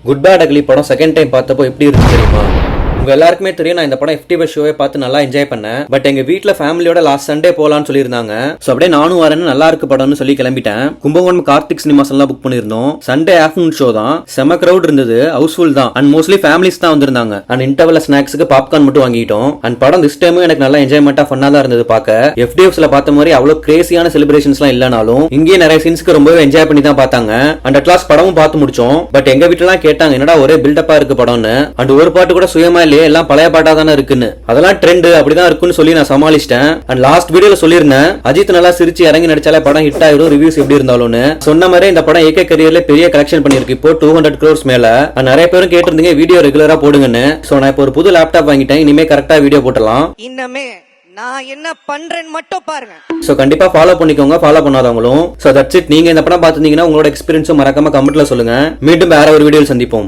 Good bad ugly படம் second time பார்த்தப்போ எப்படி இருக்கு தெரியுமா? உங்க எல்லாருக்குமே தெரியும், நான் இந்த படம் FTV ஷோவை பார்த்து நல்லா என்ஜாய் பண்ணேன். பட் எங்க வீட்ல ஃபேமிலியோட லாஸ்ட் சண்டே போலான்னு சொல்லியிருந்தாங்க. சோ அப்படியே நானும் வரேன்னு நல்லா இருக்கு படம்னு சொல்லி கிளம்பிட்டேன். கும்பகோணம் கார்த்திக் சினிமாஸ் எல்லாம் புக் பண்ணிருந்தோம். சண்டே ஆஃப்டர்நூன் ஷோ தான். செம கிரௌட் இருந்தது, ஹவுஸ்ஃபுல் தான். அண்ட் மோஸ்ட்லி ஃபேமிலிஸ் தான் வந்திருந்தாங்க. அண்ட் இன்டர்வல் ஸ்நாக்ஸ்க்கு பாப்கார்ன் மட்டும் வாங்கிட்டோம். அண்ட் படம் திஸ் டைமும் எனக்கு நல்லா என்ஜாய்மெண்டா ஃபன்னா தான் இருந்தது பார்க்க. FDFஸ்ல பார்த்த மாதிரி அவ்வளவு கிரேசியான செலிப்ரேஷன்ஸ்லாம் இல்லனாலும் இங்கே நிறைய சீன்ஸ்க்கு ரொம்பவே என்ஜாய் பண்ணி தான் பார்த்தாங்க. அண்ட் அட் லாஸ்ட் படமும் பார்த்து முடிச்சோம். பட் எங்க வீட்டுல எல்லாம் கேட்டாங்க, என்னடா ஒரே பில்டப்பா இருக்கு படம்னு. அண்ட் ஒரு பாட்டு கூட சுயமா இல்லையே, எல்லாம் பழைய பாட்டா தானே இருக்குன்னு. அதெல்லாம் ட்ரெண்ட் அப்படிதான் இருக்குன்னு சொல்லி நான் சமாளிச்சிட்டேன். அண்ட் லாஸ்ட் வீடியோல சொல்லிருந்தேன், அஜித் நல்லா சிரிச்சு இறங்கி நடிச்சாலே படம் ஹிட் ஆயிடும், ரிவ்யூஸ் எப்படி இருந்தாலும்னு. சொன்ன மாதிரி இந்த படம் AK கரியர்ல பெரிய கலெக்ஷன் பண்ணிருக்கு. இப்போ 200 crores மேல. நிறைய பேரும் கேட்டிருந்தீங்க வீடியோ ரெகுலரா போடுங்கன்னு. சோ நான் இப்போ ஒரு புது லேப்டாப் வாங்கிட்டேன். இனிமே கரெக்டா வீடியோ போட்டலாம். இன்னமே நான் என்ன பண்றேன்னு மட்டும் பாருங்க. சோ கண்டிப்பா ஃபாலோ பண்ணிக்கோங்க, ஃபாலோ பண்ணாதவங்களும். So that's it. நீங்க இந்த படம் பார்த்திருந்தீங்கன்னா உங்களோட எக்ஸ்பீரியன்ஸும் மறக்காம கமெண்ட்ல சொல்லுங்க. மீண்டும் வேற ஒரு வீடியோல சந்திப்போம்.